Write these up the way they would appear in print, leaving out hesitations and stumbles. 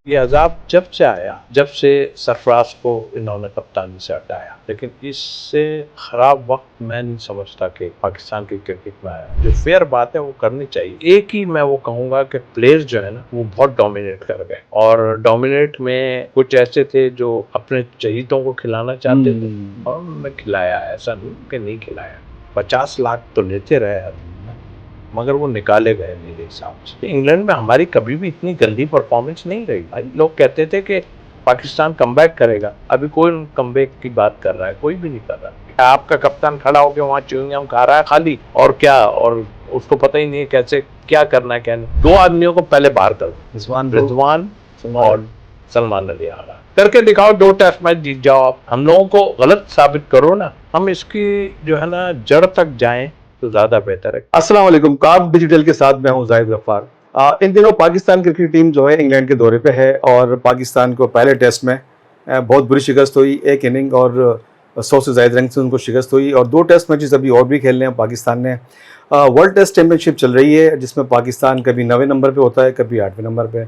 ये अजाब जब से आया, जब से सरफराज को इन्होंने कप्तानी से हटाया, लेकिन इससे खराब वक्त मैं नहीं समझता कि पाकिस्तान की क्रिकेट में आया। जो फेयर बात है वो करनी चाहिए। एक ही मैं वो कहूंगा कि प्लेयर्स जो है ना वो बहुत डोमिनेट कर गए, और डोमिनेट में कुछ ऐसे थे जो अपने चहीतों को खिलाना चाहते थे और उन्होंने खिलाया, ऐसा नहीं कि नहीं खिलाया। 50 लाख तो लेते रहे मगर वो निकाले गए मेरे हिसाब से। इंग्लैंड में हमारी कभी भी इतनी गंदी परफॉर्मेंस नहीं रही भाई। लोग कहते थे कि पाकिस्तान कमबैक करेगा, अभी कोई कमबैक की बात कर रहा है? कोई भी नहीं कर रहा है। आपका कप्तान खड़ा होकर वहां च्युइंगम खा रहा है खाली, और क्या, और उसको पता ही नहीं है कैसे क्या करना है क्या नहीं। 2 आदमियों को पहले बाहर कर, रिजवान और सलमान अली आगा करके दिखाओ, 2 टेस्ट मैच जीत जाओ आप। हम लोगों को गलत साबित करो ना, हम इसकी जो है ना जड़ तक जाएं तो ज्यादा बेहतर है। अस्सलाम वालेकुम, काब डिजिटल के साथ मैं हूं जाहिद गफ्फार। इन दिनों पाकिस्तान क्रिकेट टीम जो है इंग्लैंड के दौरे पे है और पाकिस्तान को पहले टेस्ट में बहुत बुरी शिकस्त हुई। एक इनिंग और 100 से ज़ायद रन से उनको शिकस्त हुई, और 2 टेस्ट मैचेस अभी और भी खेलने हैं पाकिस्तान ने। वर्ल्ड टेस्ट चैंपियनशिप चल रही है जिसमें पाकिस्तान कभी 9वें नंबर पे होता है, कभी 8वें नंबर पे।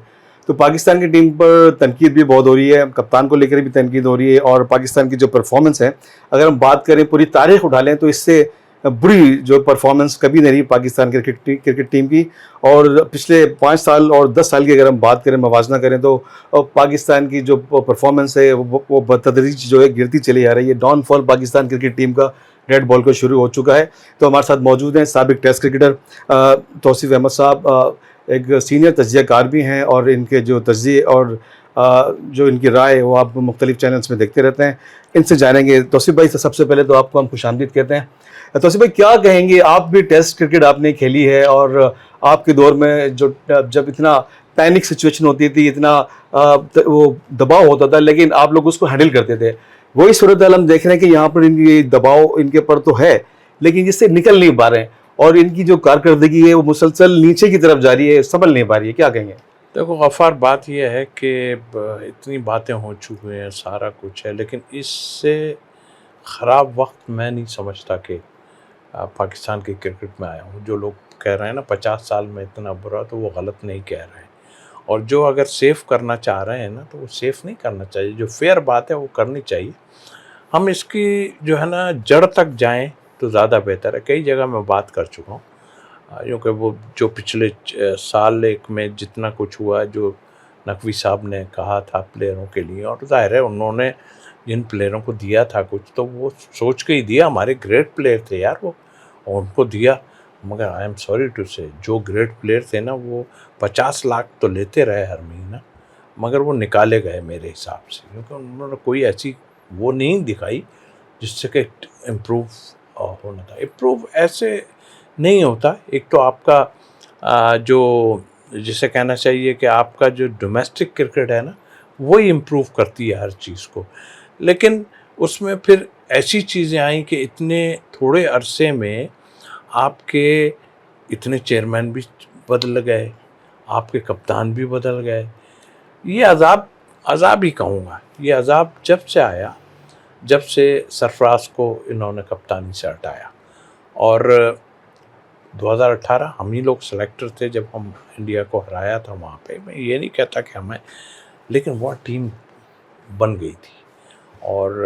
तो पाकिस्तान की टीम पर तनकीद भी बहुत हो रही है, कप्तान को लेकर भी तनकीद हो रही है, और पाकिस्तान की जो परफॉर्मेंस है, अगर हम बात करें पूरी तारीख उठा लें तो इससे बुरी जो परफॉर्मेंस कभी नहीं रही पाकिस्तान क्रिकेट टीम की। और पिछले 5 साल और 10 साल की अगर हम बात करें, मवाजना करें, तो पाकिस्तान की जो परफॉर्मेंस है वो बतदरीज जो है गिरती चली आ रही है। डाउनफॉल पाकिस्तान क्रिकेट टीम का रेड बॉल को शुरू हो चुका है। तो हमारे साथ मौजूद हैं साबिक टेस्ट क्रिकेटर तौसीफ अहमद साहब, एक सीनियर तज्ज़ियाकार भी हैं, और इनके जो तज्ज़िये और जो इनकी राय वो आप मुख्तलिफ चैनल्स में देखते रहते हैं। इनसे जानेंगे। तौसीफ भाई, सबसे पहले तो आपको हम खुशामदीद कहते हैं। तौसीफ भाई, क्या कहेंगे, आप भी टेस्ट क्रिकेट आपने खेली है, और आपके दौर में जो जब इतना पैनिक सिचुएशन होती थी, इतना वो दबाव होता था, लेकिन आप लोग उसको हैंडल करते थे। वही सूरत हाल हम देख रहे हैं कि यहाँ पर इनकी दबाव इनके पर तो है, लेकिन जिससे निकल नहीं पा रहे हैं, और इनकी जो कारकर्दगी है वो मुसलसल नीचे की तरफ जा रही है, संभल नहीं पा रही है। क्या कहेंगे? देखो गफ़ार, बात यह है कि इतनी बातें हो चुकी हैं, सारा कुछ है, लेकिन इससे ख़राब वक्त मैं नहीं समझता कि पाकिस्तान की क्रिकेट में आया हूँ। जो लोग कह रहे हैं ना 50 साल में इतना बुरा, तो वो गलत नहीं कह रहे हैं। और जो अगर सेफ़ करना चाह रहे हैं ना, तो वो सेफ़ नहीं करना चाहिए। जो फेयर बात है वो करनी चाहिए। हम इसकी जो है ना जड़ तक जाएं तो ज़्यादा बेहतर है। कई जगह मैं बात कर चुका हूँ, क्योंकि वो जो पिछले साल एक में जितना कुछ हुआ, जो नकवी साहब ने कहा था प्लेयरों के लिए, और ज़ाहिर है उन्होंने जिन प्लेयरों को दिया था कुछ, तो वो सोच के ही दिया। हमारे ग्रेट प्लेयर थे यार वो, और उनको दिया। मगर आई एम सॉरी टू से, जो ग्रेट प्लेयर थे ना वो 50 लाख तो लेते रहे हर महीना, मगर वो निकाले गए मेरे हिसाब से, क्योंकि उन्होंने कोई ऐसी वो नहीं दिखाई जिससे कि इम्प्रूव होना था। इम्प्रूव ऐसे नहीं होता। एक तो आपका जो जिसे कहना चाहिए कि आपका जो डोमेस्टिक क्रिकेट है ना, वही इम्प्रूव करती है हर चीज़ को। लेकिन उसमें फिर ऐसी चीज़ें आई कि इतने थोड़े अरसे में आपके इतने चेयरमैन भी बदल गए, आपके कप्तान भी बदल गए। ये अज़ाब ही कहूँगा। ये अज़ाब जब से आया, जब से सरफराज को इन्होंने कप्तानी से हटाया। और 2018 हम ही लोग सेलेक्टर थे जब हम इंडिया को हराया था वहाँ पे। मैं ये नहीं कहता कि हमें, लेकिन वह टीम बन गई थी और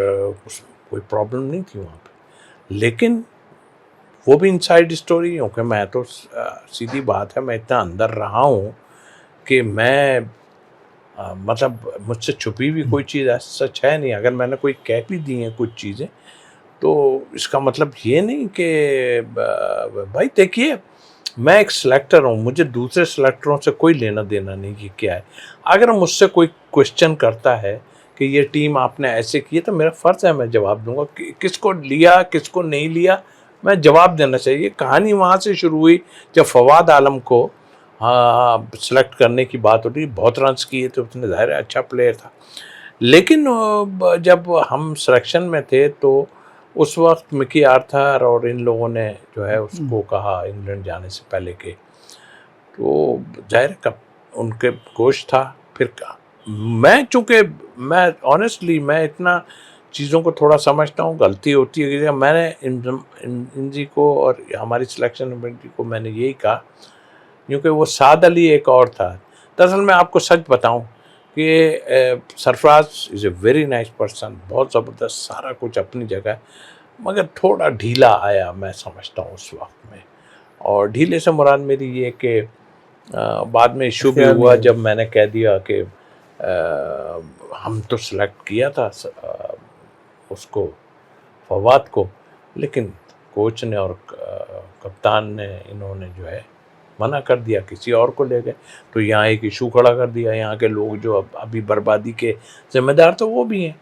उसमें कोई प्रॉब्लम नहीं थी वहाँ पे। लेकिन वो भी इनसाइड स्टोरी, क्योंकि मैं तो सीधी बात है, मैं इतना अंदर रहा हूँ कि मैं मतलब मुझसे छुपी भी कोई चीज़ सच है नहीं। अगर मैंने कोई कह भी दी हैं कुछ चीज़ें, तो इसका मतलब ये नहीं कि भाई देखिए, मैं एक सिलेक्टर हूँ, मुझे दूसरे सिलेक्टरों से कोई लेना देना नहीं कि क्या है। अगर मुझसे कोई क्वेश्चन करता है कि ये टीम आपने ऐसे की, तो मेरा फ़र्ज़ है मैं जवाब दूंगा कि किसको लिया किसको नहीं लिया, मैं जवाब देना चाहिए। कहानी वहाँ से शुरू हुई जब फवाद आलम को सेलेक्ट करने की बात होती, बहुत रन्स किए तो उसने, ज़ाहिर है अच्छा प्लेयर था। लेकिन जब हम सिलेक्शन में थे तो उस वक्त मिकी आर्थर और इन लोगों ने जो है उसको कहा इंग्लैंड जाने से पहले के, तो जाहिर कब उनके कोच था। फिर मैं चूँकि मैं ऑनेस्टली मैं इतना चीज़ों को थोड़ा समझता हूँ, गलती होती है कि मैंने इन जी को और हमारी सिलेक्शन कमेटी को मैंने यही कहा, क्योंकि वो साद अली एक और था। दरअसल मैं आपको सच बताऊं कि Sarfaraz is a very nice person, बहुत ज़बरदस्त, सारा कुछ अपनी जगह है, मगर थोड़ा ढीला आया मैं समझता हूँ उस वक्त में। और ढीले से मुराद मेरी ये कि बाद में इशू भी इख्तियार नहीं हुआ है। जब मैंने कह दिया कि हम तो सिलेक्ट किया था उसको, फवाद को, लेकिन कोच ने और कप्तान ने इन्होंने जो है मना कर दिया, किसी और को ले गए। तो यहाँ एक इशू खड़ा कर दिया। यहाँ के लोग जो अब अभी बर्बादी के जिम्मेदार तो वो भी हैं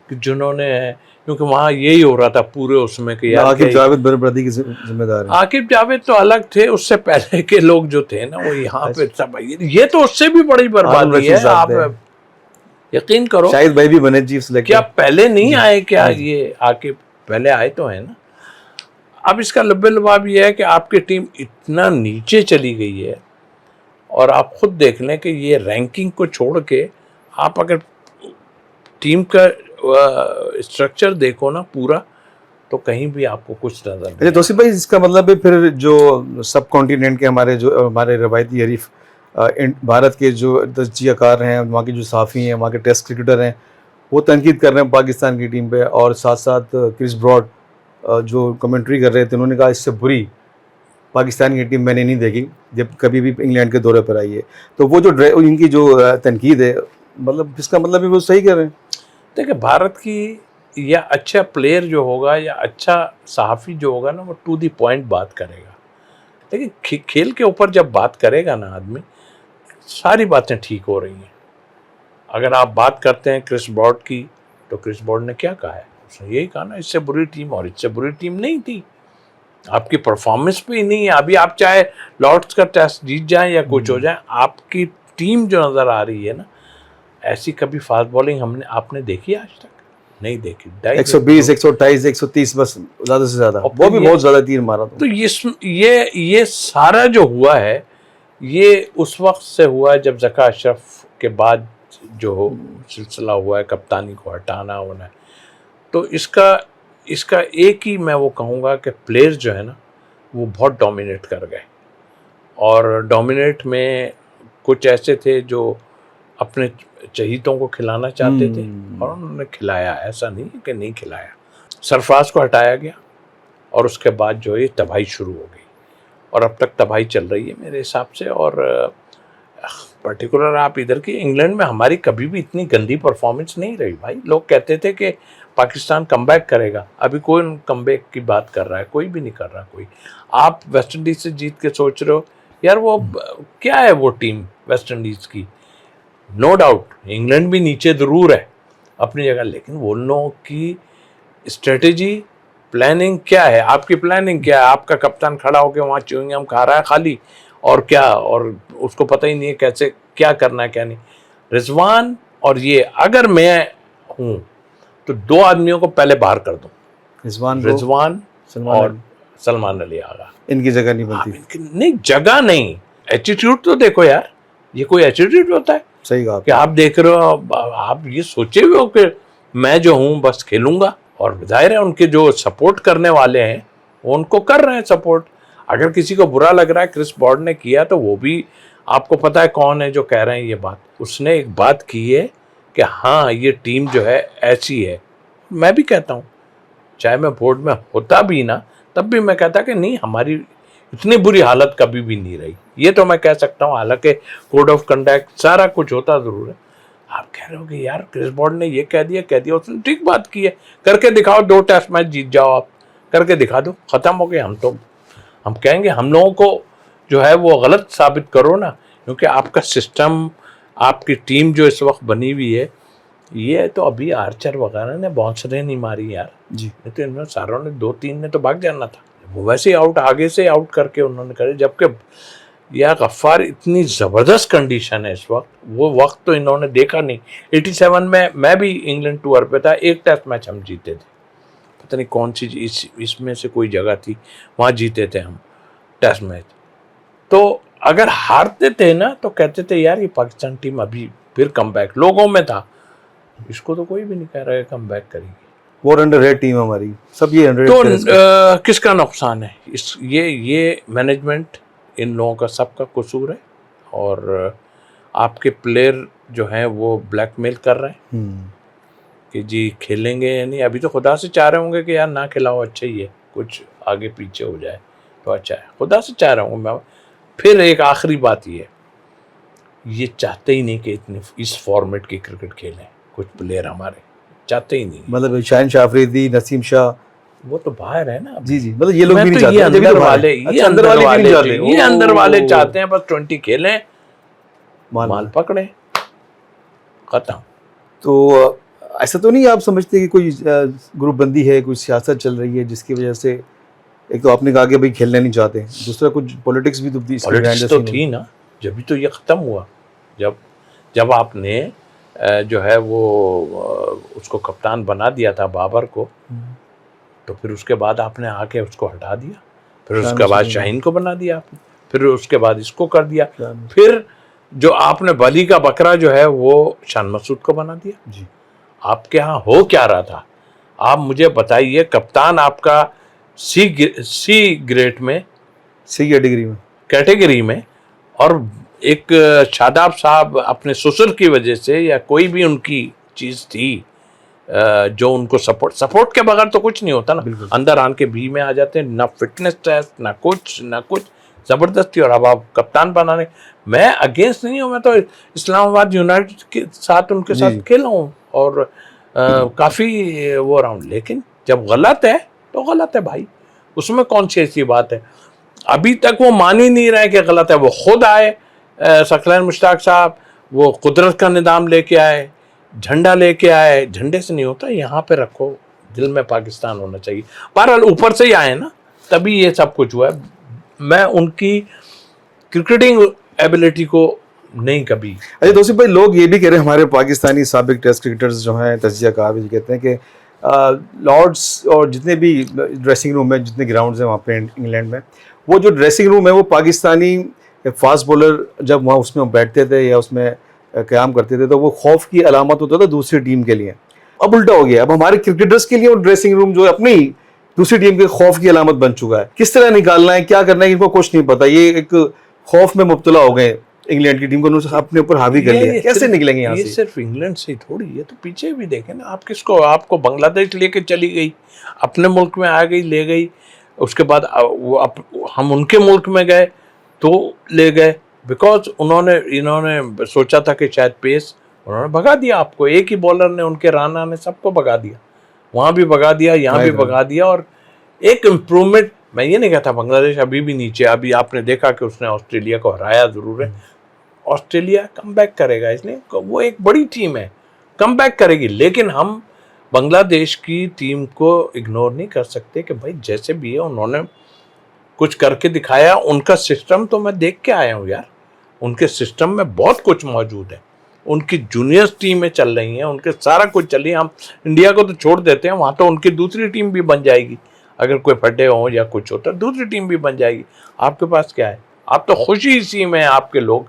कि जिन्होंने, क्योंकि वहाँ यही हो रहा था पूरे उसमें कि यार आकिब जावेद बर्बादी के जिम्मेदार हैं। आकिब जावेद तो अलग थे, उससे पहले के लोग जो थे ना वो यहाँ पे सब, ये तो उससे भी बड़ी बर्बादी है। आप यकीन करो, शाहिद भाई भी बने चीफ सिलेक्टर। क्या पहले नहीं आए क्या? ये आकिब पहले आए तो है ना। अब इसका लब्बे लबाब ये है कि आपकी टीम इतना नीचे चली गई है, और आप खुद देख लें कि ये रैंकिंग को छोड़ के आप अगर टीम का स्ट्रक्चर देखो ना पूरा, तो कहीं भी आपको कुछ नजर नहीं। तौसीफ भाई, इसका मतलब है फिर जो सब कॉन्टिनेंट के हमारे रवायती हरीफ भारत के जो तजज़ियाकार हैं, वहाँ के जो सहाफ़ी हैं, वहाँ के टेस्ट क्रिकेटर हैं, वो तनकीद कर रहे हैं पाकिस्तान की टीम पे, और साथ साथ क्रिस ब्रॉड जो कमेंट्री कर रहे थे, उन्होंने कहा इससे बुरी पाकिस्तान की टीम मैंने नहीं देखी जब कभी भी इंग्लैंड के दौरे पर आई है। तो वो जो इनकी जो तनकीद है, मतलब इसका मतलब है वो सही कह रहे हैं। देखिए, भारत की या अच्छा प्लेयर जो होगा या अच्छा सहाफ़ी जो होगा ना, वो टू दी पॉइंट बात करेगा। लेकिन खेल के ऊपर जब बात करेगा ना आदमी, सारी बातें ठीक हो रही हैं। अगर आप बात करते हैं क्रिस ब्रॉड की, तो क्रिस ब्रॉड ने क्या कहा है? उसने यही कहा ना, इससे बुरी टीम और इससे बुरी टीम नहीं थी, आपकी परफॉर्मेंस पे ही नहीं है। अभी आप चाहे लॉर्ड्स का टेस्ट जीत जाएं या कुछ हो जाए, आपकी टीम जो नज़र आ रही है ना, ऐसी कभी फास्ट बॉलिंग आपने देखी आज तक? नहीं देखी। 120, 128, 130 बस, ज़्यादा से ज़्यादा, वो भी बहुत ज़्यादा तीर मारा। तो ये सारा जो हुआ है, ये उस वक्त से हुआ है जब ज़का अशरफ के बाद जो सिलसिला हुआ है कप्तानी को हटाना होना। तो इसका एक ही मैं वो कहूँगा कि प्लेयर्स जो है ना, वो बहुत डोमिनेट कर गए, और डोमिनेट में कुछ ऐसे थे जो अपने चहीतों को खिलाना चाहते थे, और उन्होंने खिलाया, ऐसा नहीं कि नहीं खिलाया। सरफराज को हटाया गया, और उसके बाद जो ये तबाही शुरू हो गई, और अब तक तबाही चल रही है मेरे हिसाब से। और पर्टिकुलर आप इधर की इंग्लैंड में हमारी कभी भी इतनी गंदी परफॉर्मेंस नहीं रही भाई। लोग कहते थे कि पाकिस्तान कमबैक करेगा, अभी कोई कमबैक की बात कर रहा है? कोई भी नहीं कर रहा कोई। आप वेस्ट इंडीज़ से जीत के सोच रहे हो यार, वो क्या है वो टीम वेस्ट इंडीज़ की? नो डाउट इंग्लैंड भी नीचे ज़रूर है अपनी जगह, लेकिन वो लोगों की स्ट्रेटेजी, प्लानिंग क्या है? आपकी प्लानिंग क्या है? आपका कप्तान खड़ा होकर वहाँ च्युइंगम खा रहा है खाली, और क्या, और उसको पता ही नहीं है कैसे क्या करना है क्या नहीं। रिजवान और ये, अगर मैं हूँ तो दो आदमियों को पहले बाहर कर दूँ, रिजवान और सलमान अली आगा। इनकी जगह नहीं बनती। नहीं, जगह नहीं, एटीट्यूड तो देखो यार, ये कोई एटीट्यूड होता है? सही कहा कि आप देख रहे हो, आप ये सोचे हुए हो कि मैं जो हूँ बस खेलूंगा, और जाहिर है उनके जो सपोर्ट करने वाले हैं वो उनको कर रहे हैं सपोर्ट। अगर किसी को बुरा लग रहा है, क्रिस ब्रॉड ने किया, तो वो भी आपको पता है कौन है जो कह रहे हैं ये बात। उसने एक बात की है कि हाँ ये टीम जो है ऐसी है। मैं भी कहता हूँ, चाहे मैं बोर्ड में होता भी ना, तब भी मैं कहता कि नहीं, हमारी इतनी बुरी हालत कभी भी नहीं रही, ये तो मैं कह सकता हूँ। हालांकि कोड ऑफ कंडक्ट सारा कुछ होता ज़रूर है। आप कह रहे हो कि यार क्रिस ब्रॉड ने ये कह दिया, उसने ठीक बात की है, करके दिखाओ, 2 टेस्ट मैच जीत जाओ, आप करके दिखा दो, ख़त्म हो गए। हम कहेंगे हम लोगों को जो है वो गलत साबित करो ना, क्योंकि आपका सिस्टम, आपकी टीम जो इस वक्त बनी हुई है, ये तो अभी आर्चर वगैरह ने बाउंसरें नहीं मारी यार जी, नहीं तो इन्होंने सारों ने 2-3 ने तो भाग जाना था। वो वैसे ही आउट, आगे से आउट करके उन्होंने करे, जबकि यार गफ्फार इतनी ज़बरदस्त कंडीशन है इस वक्त, वो वक्त तो इन्होंने देखा नहीं। 87 में मैं भी इंग्लैंड टूर पे था, 1 टेस्ट मैच हम जीते थे, पता नहीं कौन सी इसमें से कोई जगह थी, वहाँ जीते थे हम टेस्ट मैच। तो अगर हारते थे ना तो कहते थे यार ये पाकिस्तान टीम अभी फिर कमबैक, लोगों में था। इसको तो कोई भी नहीं कह रहा है कमबैक करेगी। वो अंडररेटेड टीम हमारी, सब ये अंडररेटेड। तो किसका नुकसान है? ये मैनेजमेंट, इन लोगों का सबका कसूर है। और आपके प्लेयर जो हैं वो ब्लैकमेल कर रहे हैं कि जी खेलेंगे या नहीं। अभी तो खुदा से चाह रहे होंगे कि यार ना खिलाओ, अच्छा ही है, कुछ आगे पीछे हो जाए तो अच्छा है, खुदा से चाह रहा हूँ मैं। फिर एक आखिरी बात ये चाहते ही नहीं कि इतने इस फॉर्मेट की क्रिकेट खेलें कुछ प्लेयर, हमारे चाहते ही नहीं। मतलब शाहिन शाह अफरीदी, नसीम शाह, वो तो बाहर है ना। जी जी, मतलब ये लोग भी नहीं तो चाहते, ये जब भी अंदर तो बाहर वाले, है। ये अच्छा, अंदर वाले नहीं चाहते। ये अंदर वाले ओह, चाहते हैं बस 20 खेलें, माल पकड़े, खत्म। तो ऐसा तो नहीं आप समझते कि कोई ग्रुप बंदी है, कोई सियासत चल रही है जिसकी वजह से, एक तो आपने कहा कि भाई खेलना नहीं चाहते, दूसरा कुछ पॉलिटिक्स भी तो इसके behind पॉलिटिक्स the तो scene थी होगी। ना, जब भी तो ये ख़त्म हुआ, जब आपने जो है वो उसको कप्तान बना दिया था बाबर को, तो फिर उसके बाद आपने आके उसको हटा दिया, फिर शान उसके बाद मसूद शाहीन को बना दिया आपने, फिर उसके बाद इसको कर दिया, शान- फिर जो आपने बली का बकरा जो है वो शान मसूद को बना दिया। जी, आपके यहाँ हो क्या रहा था, आप मुझे बताइए। कप्तान आपका सी ग्रेड में, सी कैटेगरी में, और एक शादाब साहब अपने ससुर की वजह से या कोई भी उनकी चीज़ थी जो उनको सपोर्ट के बगैर तो कुछ नहीं होता ना। बिल्कुल। अंदर आन के बी में आ जाते हैं, ना फिटनेस टेस्ट, ना कुछ ज़बरदस्ती। और अब आप कप्तान बनाने, मैं अगेंस्ट नहीं हूँ, मैं तो इस्लामाबाद यूनाइटेड के साथ उनके जी, साथ जी। खेला हूँ और काफ़ी वो रहा हूँ, लेकिन जब गलत है तो गलत है भाई, उसमें कौन सी ऐसी बात है। अभी तक वो मान ही नहीं रहे कि गलत है। वो खुद आए सकलैन मुश्ताक साहब, वो कुदरत का निज़ाम लेके आए, झंडा लेके आए। झंडे से नहीं होता, यहाँ पे रखो, दिल में पाकिस्तान होना चाहिए। बहरहाल ऊपर से ही आए ना, तभी ये सब कुछ हुआ है। मैं उनकी क्रिकेटिंग एबिलिटी को नहीं कभी। अच्छा दोस्तों भाई, लोग ये भी कह रहे हैं, हमारे पाकिस्तानी साबिक टेस्ट क्रिकेटर्स जो हैं, तजियाकार भी कहते हैं कि लॉर्ड्स और जितने भी ड्रेसिंग रूम है, जितने ग्राउंड्स हैं वहाँ पे इंग्लैंड में, वो जो ड्रेसिंग रूम है वो पाकिस्तानी फास्ट बॉलर जब वहाँ उसमें बैठते थे या उसमें क़याम करते थे तो वो खौफ की अलामत होता था दूसरी टीम के लिए। अब उल्टा हो गया, अब हमारे क्रिकेटर्स के लिए वो ड्रेसिंग रूम जो है अपनी दूसरी टीम के खौफ की अलामत बन चुका है। किस तरह निकालना है, क्या करना है, इनको कुछ नहीं पता। ये एक खौफ में मुब्तला हो गए, इंग्लैंड की टीम को उन्होंने अपने ऊपर हावी कर लिया। कैसे निकलेंगे यहाँ ये से? सिर्फ इंग्लैंड से ही थोड़ी, ये तो पीछे भी देखें ना। आप किसको, आपको बांग्लादेश लेके चली गई, अपने मुल्क में आ गई, ले गई, उसके बाद हम उनके मुल्क में गए तो ले गए, बिकॉज इन्होंने सोचा था कि शायद पेस, उन्होंने भगा दिया आपको। एक ही बॉलर ने, उनके राना ने सबको भगा दिया, वहाँ भी भगा दिया, यहाँ भी भगा दिया। और एक इम्प्रूवमेंट, मैं ये नहीं कहता बांग्लादेश अभी भी नीचे। अभी आपने देखा कि उसने ऑस्ट्रेलिया को हराया, ज़रूर है, ऑस्ट्रेलिया कम बैक करेगा, इसलिए वो एक बड़ी टीम है, कम बैक करेगी। लेकिन हम बांग्लादेश की टीम को इग्नोर नहीं कर सकते कि भाई जैसे भी है उन्होंने कुछ करके दिखाया। उनका सिस्टम तो मैं देख के आया हूँ यार, उनके सिस्टम में बहुत कुछ मौजूद है। उनकी जूनियर्स टीमें चल रही हैं, उनके सारा कुछ चल रही है। हम इंडिया को तो छोड़ देते हैं, वहाँ तो उनकी दूसरी टीम भी बन जाएगी। अगर कोई फटे हो या कुछ होता है, दूसरी टीम भी बन जाएगी। आपके पास क्या है? आप तो खुशी इसी में, आपके लोग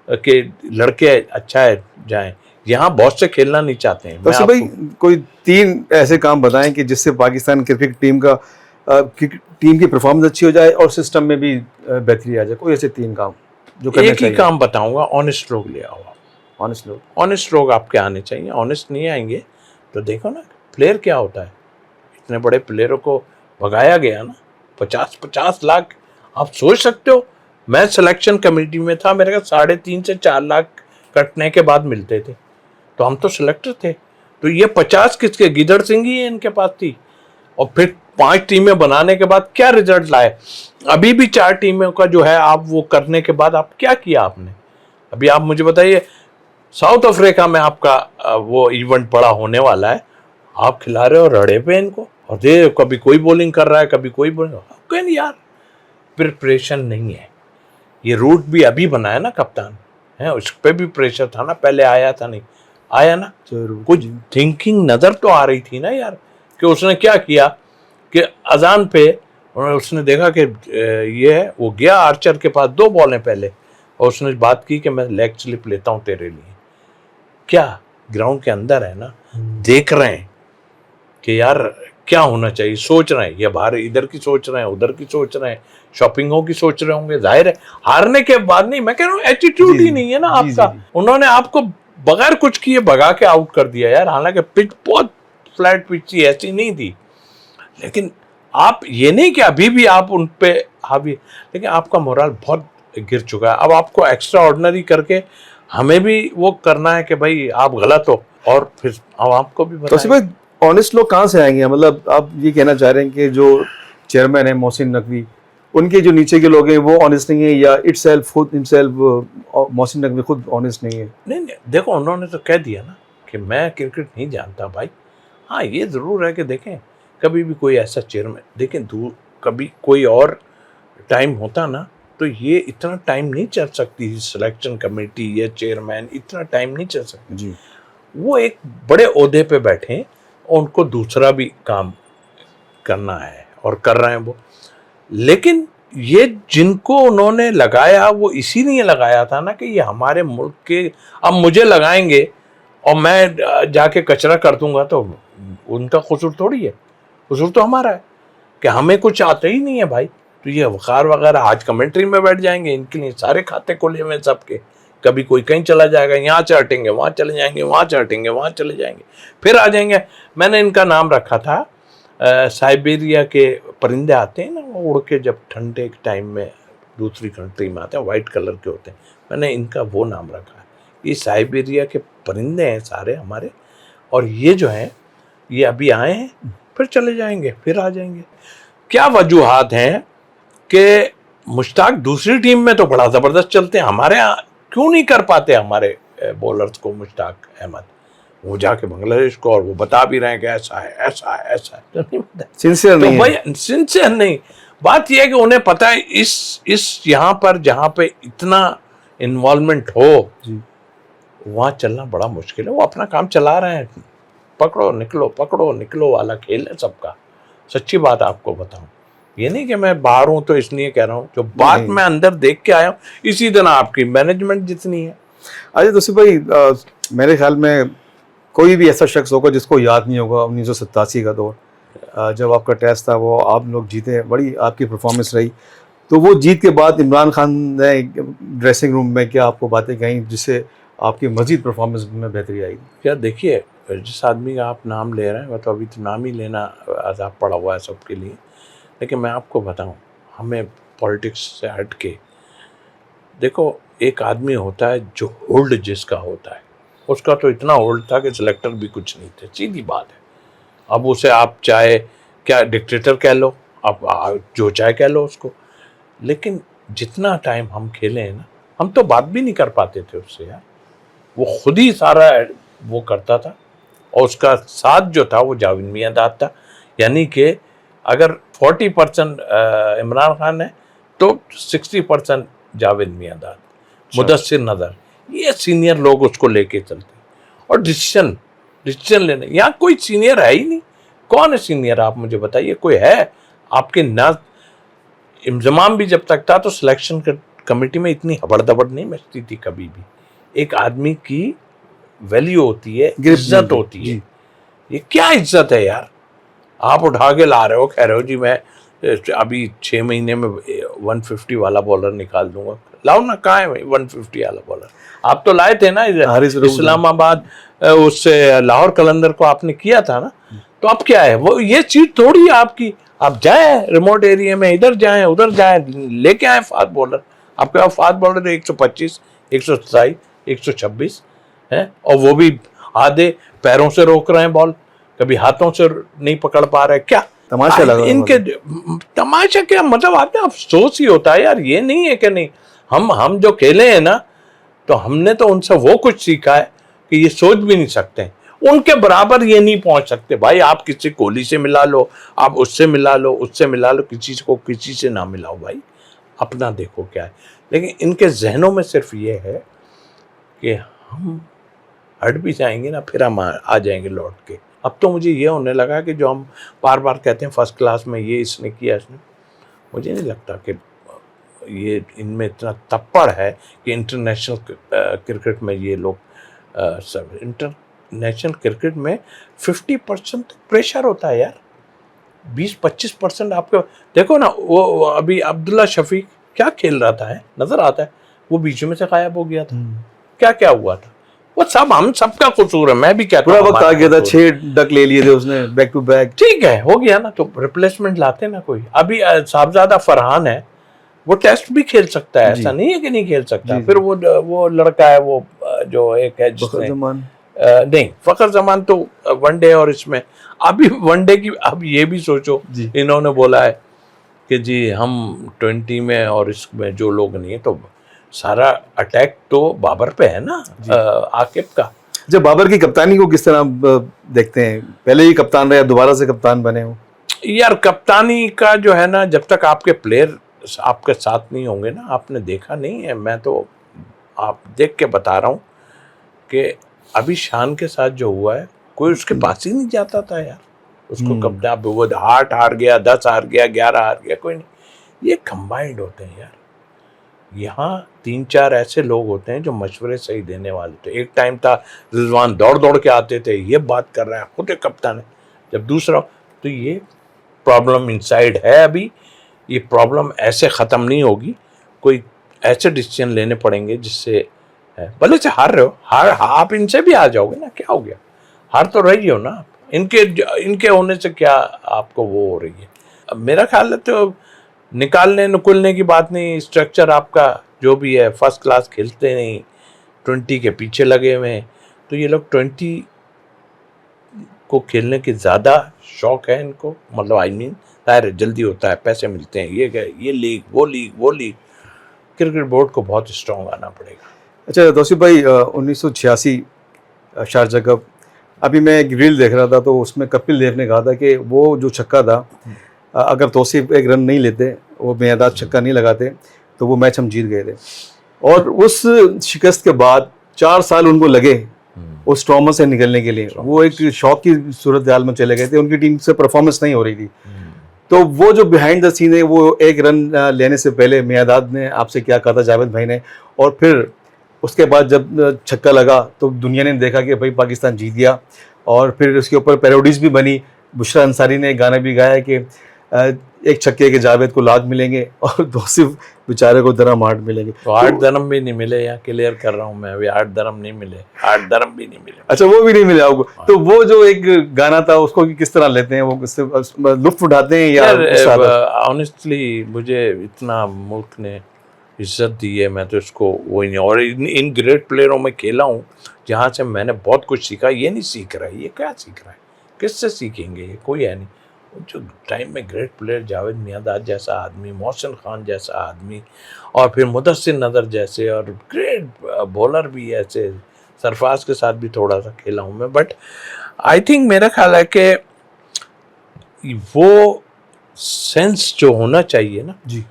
के लड़के अच्छा है जाएं। यहाँ बहुत से खेलना नहीं चाहते हैं। वैसे भाई कोई 3 ऐसे काम बताएं कि जिससे पाकिस्तान क्रिकेट टीम का टीम की परफॉर्मेंस अच्छी हो जाए और सिस्टम में भी बेहतरी आ जाए। कोई ऐसे 3 काम जो करना एक ही काम बताऊंगा, ऑनेस्ट लोग ले आओ। ऑनेस्ट लोग आपके आने चाहिए। ऑनेस्ट नहीं आएंगे तो देखो ना प्लेयर क्या होता है। इतने बड़े प्लेयरों को भगाया गया ना, 50 लाख। आप सोच सकते हो, मैं सिलेक्शन कमेटी में था, मेरे को 3.5 से 4 लाख कटने के बाद मिलते थे, तो हम तो सिलेक्टर थे। तो ये 50 किसके, गिदड़ सिंह ही इनके पास थी। और फिर 5 टीमें बनाने के बाद क्या रिजल्ट लाए। अभी भी 4 टीमों का जो है, आप वो करने के बाद आप क्या किया आपने? अभी आप मुझे बताइए, साउथ अफ्रीका में आपका वो इवेंट बड़ा होने वाला है, आप खिला रहे हो रड़े पे इनको, और दे कभी कोई बॉलिंग कर रहा है, कभी कोई बॉलिंग। नहीं यार, प्रिपरेशन नहीं है। ये रूट भी अभी बनाया ना कप्तान है, उस पर भी प्रेशर था ना, पहले आया था नहीं आया ना। कुछ थिंकिंग नज़र तो आ रही थी ना यार, कि उसने क्या किया कि अजान पे उसने देखा कि ये है, वो गया आर्चर के पास 2 बॉलें पहले, और उसने बात की कि मैं लेग स्लिप लेता हूँ तेरे लिए। क्या ग्राउंड के अंदर है ना, देख रहे हैं कि यार क्या होना चाहिए, सोच रहे हैं। ये बाहर इधर की सोच रहे हैं, उधर की सोच रहे हैं, शॉपिंगों की सोच रहे होंगे। जाहिर है हारने के बाद नहीं, मैं कह रहा हूँ एटीट्यूड ही नहीं है ना आपका। उन्होंने आपको बगैर कुछ किए भगा के आउट कर दिया यार। हालांकि पिच बहुत फ्लैट पिच थी, ऐसी नहीं थी, लेकिन आप ये नहीं कि अभी भी आप उन पे हावी, लेकिन आपका मोरल बहुत गिर चुका है। अब आपको एक्स्ट्रा ऑर्डिनरी करके हमें भी वो करना है कि भाई आप गलत हो, और फिर अब आपको भी तो उससे भाई ऑनेस्ट लोग कहाँ से आएंगे? मतलब आप ये कहना चाह रहे हैं कि जो चेयरमैन है मोहसिन नकवी, उनके जो नीचे के लोग हैं वो ऑनेस्ट नहीं है, या इटसेल्फ खुद हिमसेल्फ मोहसिन नकवी खुद ऑनेस्ट नहीं है? नहीं, देखो उन्होंने तो कह दिया ना कि मैं क्रिकेट नहीं जानता भाई। हाँ, ये ज़रूर है कि देखें कभी भी कोई ऐसा चेयरमैन, देखें दूर कभी कोई और टाइम होता ना तो ये इतना टाइम नहीं चल सकती सिलेक्शन कमेटी या चेयरमैन, इतना टाइम नहीं चल सकती जी। वो एक बड़े ओहदे पे बैठे हैं और उनको दूसरा भी काम करना है और कर रहे हैं वो। लेकिन ये जिनको उन्होंने लगाया वो इसीलिए लगाया था ना कि ये हमारे मुल्क के, अब मुझे लगाएंगे और मैं जाके कचरा कर दूंगा तो उनका कसूर थोड़ी है, कसूर तो हमारा है कि हमें कुछ आता ही नहीं है भाई। तो ये वकार वगैरह आज कमेंट्री में बैठ जाएंगे, इनके लिए सारे खाते खोले हुए सबके, कभी कोई कहीं चला जाएगा, यहाँ से हटेंगे वहाँ चले जाएंगे, वहाँ से हटेंगे वहाँ चले जाएंगे, फिर आ जाएंगे। मैंने इनका नाम रखा था साइबेरिया के परिंदे आते हैं ना, वो उड़ के जब ठंडे के टाइम में दूसरी कंट्री में आते हैं, वाइट कलर के होते हैं, मैंने इनका वो नाम रखा है। ये साइबेरिया के परिंदे हैं सारे हमारे, और ये जो हैं ये अभी आए हैं फिर चले जाएंगे फिर आ जाएंगे। क्या वजूहात हैं कि मुश्ताक दूसरी टीम में तो बड़ा ज़बरदस्त चलते हैं, हमारे यहाँ क्यों नहीं कर पाते हमारे बॉलर्स को मुश्ताक अहमद? वो जाके बांग्लादेश को, और वो बता भी रहे हैं कि ऐसा है ऐसा है ऐसा है, तो नहीं पता, सिंसियर नहीं है। भाई सिंसियर नहीं। बात यह है कि उन्हें पता है इस यहाँ पर जहाँ पे इतना इन्वॉल्वमेंट हो वहाँ चलना बड़ा मुश्किल है। वो अपना काम चला रहे हैं, पकड़ो निकलो वाला खेल है सबका। सच्ची बात आपको बताऊं, ये नहीं कि मैं बाहर हूं तो इसलिए कह रहा हूं, जो बात मैं अंदर देख के आया हूं, इसी तरह आपकी मैनेजमेंट जितनी है। अजय तोसी भाई, मेरे ख्याल में कोई भी ऐसा शख्स होगा जिसको याद नहीं होगा 1987 का दौर, जब आपका टेस्ट था, वो आप लोग जीते, बड़ी आपकी परफॉर्मेंस रही। तो वो जीत के बाद इमरान खान ने ड्रेसिंग रूम में क्या आपको बातें कहीं जिससे आपकी मजीद परफॉर्मेंस में बेहतरी आई? क्या देखिए, जिस आदमी का आप नाम ले रहे हैं वह तो अभी तो नाम ही लेना आज़ाब पड़ा हुआ है सबके लिए, लेकिन मैं आपको बताऊं, हमें पॉलिटिक्स से हट के देखो, एक आदमी होता है जो होल्ड जिसका होता है, उसका तो इतना होल्ड था कि सिलेक्टर भी कुछ नहीं थे, सीधी बात है। अब उसे आप चाहे क्या डिक्टेटर कह लो, आप जो चाहे कह लो उसको, लेकिन जितना टाइम हम खेले हैं ना, हम तो बात भी नहीं कर पाते थे उससे यार। वो खुद ही सारा वो करता था, और उसका साथ जो था वो जावेद मियांदाद था। यानी कि अगर 40% इमरान खान है तो 60% जावेद मियांदाद, मुदस्सिर नज़र, ये सीनियर लोग उसको लेके चलते। और डिसीजन लेने यहाँ कोई सीनियर है ही नहीं। कौन है सीनियर, आप मुझे बताइए, कोई है आपके? ना इंतजाम भी जब तक था तो सिलेक्शन कमेटी में इतनी हबड़-दबड़ नहीं मचती थी कभी भी। एक आदमी की वैल्यू होती है, इज्जत होती है। ये क्या इज्जत है यार? आप उठा के ला रहे हो, कह रहे हो जी मैं अभी 6 महीने में 150 वाला बॉलर निकाल दूंगा। लाओ ना, कहाँ है 150 वाला बॉलर? आप तो लाए थे ना इस्लामाबाद, उससे लाहौर कलंदर को आपने किया था ना, तो अब क्या है? वो ये चीज थोड़ी है आपकी। आप जाए रिमोट एरिया में, इधर जाए उधर जाए, लेके आए फास्ट बॉलर। आपके पास फास्ट बॉलर 125, 127, 126 है, और वो भी आधे पैरों से रोक रहे हैं बॉल, कभी हाथों से नहीं पकड़ पा रहे। क्या तमाशा लगा इनके? तमाशा क्या मतलब, आपने अफसोस ही होता है यार। ये नहीं है कि नहीं, हम जो खेले हैं ना, तो हमने तो उनसे वो कुछ सीखा है कि ये सोच भी नहीं सकते, उनके बराबर ये नहीं पहुंच सकते भाई। आप किसी कोहली से मिला लो, आप उससे मिला लो, उससे मिला लो, किसी से ना मिलाओ भाई, अपना देखो क्या है। लेकिन इनके जहनों में सिर्फ ये है कि हम हट भी जाएंगे ना, फिर हम आ जाएंगे लौट के। अब तो मुझे ये होने लगा कि जो हम बार बार कहते हैं फर्स्ट क्लास में ये इसने किया इसने, मुझे नहीं लगता कि ये इनमें इतना तप्पड़ है कि इंटरनेशनल क्रिकेट में ये लोग सब। इंटरनेशनल क्रिकेट में 50% प्रेशर होता है यार, 20-25% आपको देखो ना। वो अभी अब्दुल्ला शफीक क्या खेल रहा था, है नजर आता है, वो बीच में से गायब हो गया था। क्या क्या हुआ था? वो सब हम सबका कसूर है, मैं भी कहता पूरा हूँ वक्त आ हमारा गया था, कसूर है। 6 डक ले लिए थे उसने बैक टू बैक। ठीक है, हो गया ना, तो रिप्लेसमेंट लाते ना कोई। अभी साहबजादा फरहान है, वो टेस्ट भी खेल सकता है, जी। ऐसा नहीं है कि नहीं खेल सकता। जी, फिर जी। वो लड़का है, वो जो एक है फखर जिसने जमान। नहीं, फखर जमान तो वनडे और इसमें। अभी वनडे की अब ये भी सोचो, जी। इन्होंने बोला है कि जी हम 20 में और इसमें जो लोग नहीं है, तो सारा अटैक तो बाबर पे है ना, आकिब का। जब बाबर की कप्तानी को किस तरह देखते हैं? पहले ही कप्तान रहे, दोबारा से कप्तान बने हो? यार कप्तानी का जो है ना, जब तक आपके प्लेयर आपके साथ नहीं होंगे ना, आपने देखा नहीं है, मैं तो आप देख के बता रहा हूँ कि अभी शान के साथ जो हुआ है, कोई उसके पास ही नहीं जाता था यार। उसको कप्तान, वो 8 हार गया, 10 हार गया, 11 हार गया, कोई नहीं। ये कंबाइंड होते हैं यार। यहाँ 3-4 ऐसे लोग होते हैं जो मशवरे सही देने वाले थे। एक टाइम था रिजवान दौड़ दौड़ के आते थे, ये बात कर रहा है, खुद एक कप्तान है। जब दूसरा, तो ये प्रॉब्लम इनसाइड है अभी। ये प्रॉब्लम ऐसे ख़त्म नहीं होगी, कोई ऐसे डिसीजन लेने पड़ेंगे जिससे है। भले से हार रहे हो, हार आप इनसे भी आ जाओगे ना, क्या हो गया, हार तो रही हो ना आप। इनके होने से क्या आपको वो हो रही है। अब मेरा ख्याल है तो निकालने नुकुलने की बात नहीं, स्ट्रक्चर आपका जो भी है फर्स्ट क्लास, खेलते नहीं, 20 के पीछे लगे हुए हैं। तो ये लोग 20 को खेलने की ज़्यादा शौक है इनको, मतलब आई मीन तार जल्दी होता है, पैसे मिलते हैं, ये लीग वो लीग वो लीग। क्रिकेट बोर्ड को बहुत स्ट्रॉन्ग आना पड़ेगा। अच्छा तौसीफ भाई, 1986 शारजा कप, अभी मैं एक रील देख रहा था तो उसमें कपिल देव ने कहा था कि वो जो छक्का था, अगर तौसीफ एक रन नहीं लेते, वो बेअदाद छक्का नहीं लगाते, तो वो मैच हम जीत गए थे। और उस शिकस्त के बाद 4 साल उनको लगे उस ट्रॉमा से निकलने के लिए। वो एक शौक की सूरत हाल में चले गए थे, उनकी टीम से परफॉर्मेंस नहीं हो रही थी। तो वो जो बिहाइंड द सीन है, वो एक रन लेने से पहले मियादाद ने आपसे क्या कहा था, जावेद भाई ने, और फिर उसके बाद जब छक्का लगा तो दुनिया ने देखा कि भाई पाकिस्तान जीत गया। और फिर उसके ऊपर पैरोडीज भी बनी, बुशरा अंसारी ने गाना भी गाया कि एक छक्के के जावेद को लाख मिलेंगे और तौसीफ बेचारे को दरम 8 मिलेंगे। तो 8 दरम भी नहीं मिले, यहाँ क्लियर कर रहा हूँ मैं, अभी 8 दरम नहीं मिले, 8 दरम भी नहीं मिले। अच्छा, वो भी नहीं मिले आपको? तो वो जो एक गाना था उसको किस तरह लेते हैं, वो उससे लुत्फ उठाते हैं या? ऑनेस्टली मुझे इतना मुल्क ने इज्जत दी है, मैं तो इसको वो ही नहीं। और इन ग्रेट प्लेयरों में खेला हूँ जहाँ से मैंने बहुत कुछ सीखा। ये नहीं सीख रहा है, ये क्या सीख रहा है, किससे सीखेंगे, ये कोई है नहीं। जो टाइम में ग्रेट प्लेयर जावेद मियांदाद जैसा आदमी, मोहसिन खान जैसा आदमी, और फिर मुदस्सिर नज़र जैसे, और ग्रेट बॉलर भी ऐसे, सरफराज के साथ भी थोड़ा सा खेला हूँ मैं। बट आई थिंक मेरा ख्याल है कि वो सेंस जो होना चाहिए ना जी,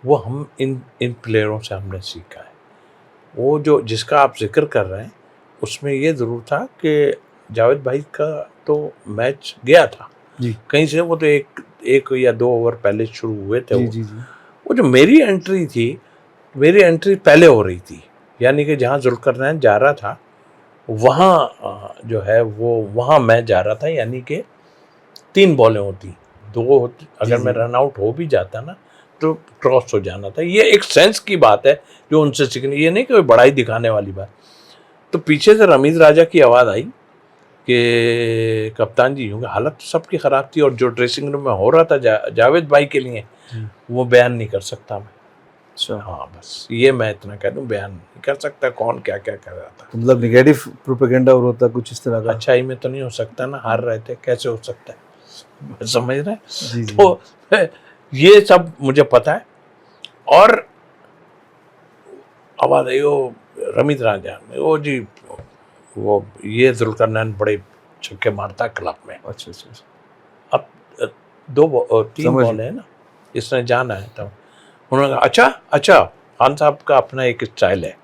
वो हम इन प्लेयरों से हमने सीखा है। वो जो जिसका आप जिक्र कर रहे हैं, उसमें ये ज़रूर था कि जावेद भाई का तो मैच गया था जी, कहीं से, वो तो एक या 2 ओवर पहले शुरू हुए थे। जी, वो जी, जी। वो जो मेरी एंट्री थी, मेरी एंट्री पहले हो रही थी, यानी कि जहाँ जुल्करनैन जा रहा था वहाँ जो है वो वहाँ मैं जा रहा था, यानी कि 3 बॉलें होती, 2 होती, अगर मैं रन आउट हो भी जाता ना तो क्रॉस हो जाना था। ये एक सेंस की बात है जो उनसे सीखनी, ये नहीं कि कोई बड़ाई दिखाने वाली बात। तो पीछे से रमीज राजा की आवाज़ आई कि कप्तान जी, क्योंकि हालत तो सबकी ख़राब थी, और जो ड्रेसिंग रूम में हो रहा था जावेद भाई के लिए, वो बयान नहीं कर सकता मैं। अच्छा, हाँ, बस ये मैं इतना कह दूँ, बयान नहीं कर सकता कौन क्या क्या कर रहा था। मतलब नेगेटिव प्रोपेगेंडा और होता कुछ इस तरह का। अच्छाई में तो नहीं हो सकता ना, हार रहे थे, कैसे हो सकता है, समझ रहे हैं? जी, जी। तो ये सब मुझे पता है। और आवाज़ आई, वो रमीज राजा, वो जी, वो ये जुल्करनैन बड़े छक्के मारता क्लब में। अच्छा, अच्छा, अच्छा। अब 3 बॉल है ना, इसने जाना है। तब उन्होंने कहा अच्छा अच्छा, खान साहब का अपना एक स्टाइल है,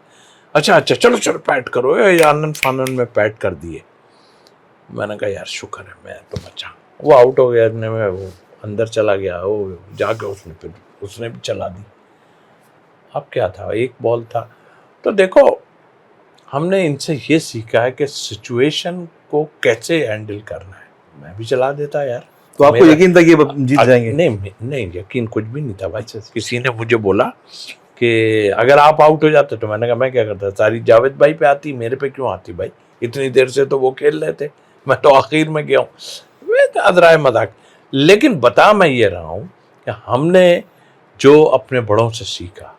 अच्छा अच्छा चलो चलो पैट करो, आनंद फानन में पैट कर दिए। मैंने कहा यार शुक्र है मैं तो बचा। वो आउट हो गया, में वो अंदर चला गया, वो जाके उसने भी चला दी। अब क्या था, 1 बॉल था। तो देखो, हमने इनसे ये सीखा है कि सिचुएशन को कैसे हैंडल करना है। मैं भी चला देता यार। तो आपको यकीन था कि जीत जाएंगे? नहीं नहीं, यकीन कुछ भी नहीं था भाई। किसी ने मुझे बोला कि अगर आप आउट हो जाते तो मैंने कहा मैं क्या करता, सारी जावेद भाई पे आती, मेरे पे क्यों आती भाई, इतनी देर से तो वो खेल रहे थे, मैं तो आखिर में गया हूँ, वे अदराए मजाक। लेकिन बता मैं ये रहा हूँ कि हमने जो अपने बड़ों से सीखा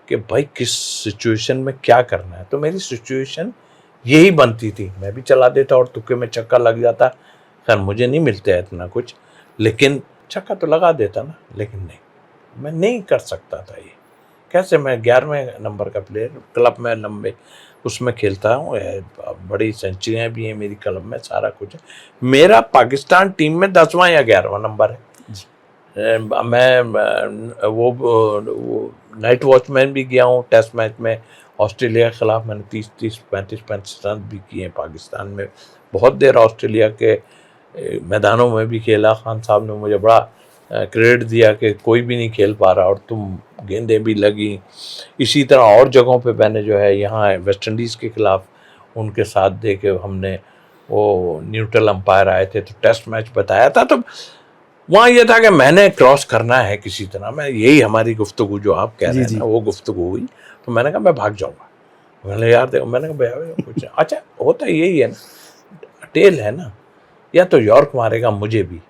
कि भाई किस सिचुएशन में क्या करना है, तो मेरी सिचुएशन यही बनती थी, मैं भी चला देता और तुक्के में छक्का लग जाता। खैर मुझे नहीं मिलता है इतना कुछ, लेकिन छक्का तो लगा देता ना, लेकिन नहीं, मैं नहीं कर सकता था ये। कैसे, मैं 11वें नंबर का प्लेयर, क्लब में लंबे उसमें खेलता हूँ, बड़ी सेंचुरियाँ भी हैं मेरी क्लब में, सारा कुछ है। मेरा पाकिस्तान टीम में 10वां या 11वां नंबर है। मैं वो नाइट वॉचमैन भी गया हूँ टेस्ट मैच में, ऑस्ट्रेलिया के खिलाफ मैंने 30-30, 35-35 रन भी किए हैं पाकिस्तान में। बहुत देर ऑस्ट्रेलिया के मैदानों में भी खेला। खान साहब ने मुझे बड़ा क्रेडिट दिया कि कोई भी नहीं खेल पा रहा और तुम गेंदें भी लगी। इसी तरह और जगहों पे मैंने जो है यहाँ वेस्ट इंडीज़ के खिलाफ उनके साथ दे के हमने वो न्यूट्रल अंपायर आए थे तो टेस्ट मैच बताया था, तो वहाँ ये था कि मैंने क्रॉस करना है किसी तरह। मैं यही हमारी गुफ्तगू जो आप कह रहे हैं ना, वो गुफ्तगू हुई तो मैंने कहा मैं भाग जाऊँगा। मैंने यार देखो, मैंने कहा भैया कुछ अच्छा होता यही है ना, टेल है ना, या तो यॉर्क मारेगा मुझे भी,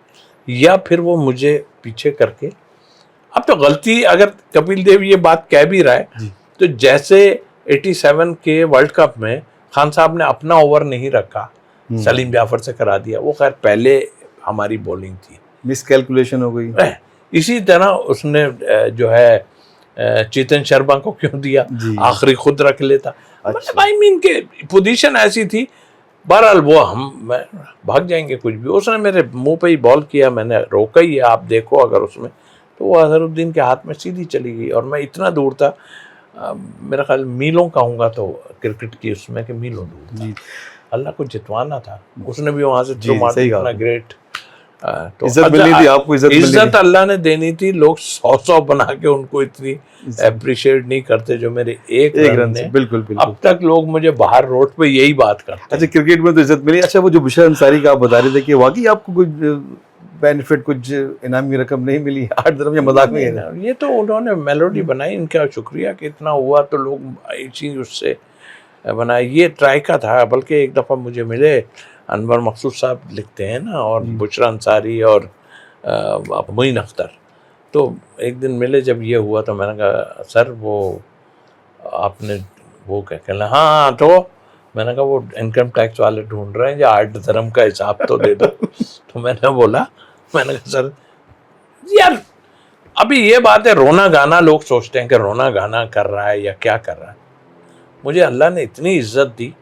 या फिर वो मुझे पीछे करके। अब तो गलती अगर कपिल देव ये बात कह भी रहा है तो जैसे 87 के वर्ल्ड कप में खान साहब ने अपना ओवर नहीं रखा, सलीम जाफर से करा दिया, वो खैर पहले हमारी बॉलिंग थी, मिसकैलकुलेशन हो गई। इसी तरह उसने जो है चेतन शर्मा को क्यों दिया, आखिरी खुद रख लेता। अच्छा। आई मीन के पोजीशन ऐसी थी, बहरहाल वो मैं भाग जाएंगे कुछ भी। उसने मेरे मुंह पे ही बॉल किया, मैंने रोका ही है, आप देखो अगर उसमें, तो वो अजहरुद्दीन के हाथ में सीधी चली गई और मैं इतना दूर था, मेरा ख्याल मीलों कहूँगा तो क्रिकेट की उसमें कि मीलों दूर था। अल्लाह को जितवाना था, उसने भी वहाँ से थ्रो मार दिया, ग्रेट। तो इज्जत मिलनी थी आपको, इज्जत अल्लाह ने देनी थी। लोग 100 बना के उनको इतनी अप्रिशिएट नहीं करते जो मेरे एक रन ने। बिल्कुल। अब तक लोग मुझे बाहर रोड पे यही बात करते हैं। अच्छा, क्रिकेट में तो इज्जत मिली। अच्छा, वो जो बुशरा अंसारी का आप बता रहे थे कि वाकई आपको कुछ बेनिफिट, कुछ इनामी रकम नहीं मिली 8 दिनों में? मजाक में है ये, तो उन्होंने मेलोडी बनाई, इनका शुक्रिया कि इतना हुआ तो लोग इसी उससे बनाए। ये ट्राई का था, बल्कि एक दफ़ा मुझे मिले, अनवर मकसूद साहब लिखते हैं ना, और बुशरा अंसारी और मोइन अख्तर, तो एक दिन मिले जब ये हुआ तो मैंने कहा सर वो आपने वो क्या कहना, हाँ, तो मैंने कहा वो इनकम टैक्स वाले ढूंढ रहे हैं या 8 धर्म का हिसाब तो दे दो। तो मैंने बोला, मैंने कहा सर यार अभी ये बात है, रोना गाना लोग सोचते हैं कि रोना गाना कर रहा है या क्या कर रहा है। मुझे अल्लाह ने इतनी इज्जत दी,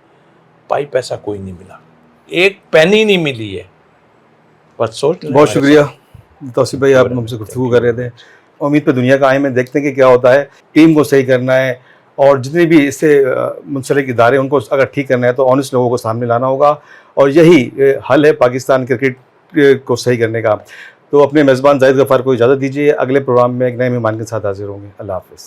पाई पैसा कोई नहीं मिला, एक पेनी नहीं मिली है, बस सोच। बहुत शुक्रिया तौसीफ भाई, आप हमसे गुफ्तगू कर रहे थे। उम्मीद पे दुनिया का आए में देखते हैं कि क्या होता है। टीम को सही करना है और जितने भी इससे मुंसलिक इदारे उनको अगर ठीक करना है तो ऑनेस्ट लोगों को सामने लाना होगा, और यही हल है पाकिस्तान क्रिकेट को सही करने का। तो अपने मेज़बान जाहिद गफ़ार को इजाज़त दीजिए, अगले प्रोग्राम में एक नए मेहमान के साथ हाजिर होंगे। अल्लाह हाफ़िज़।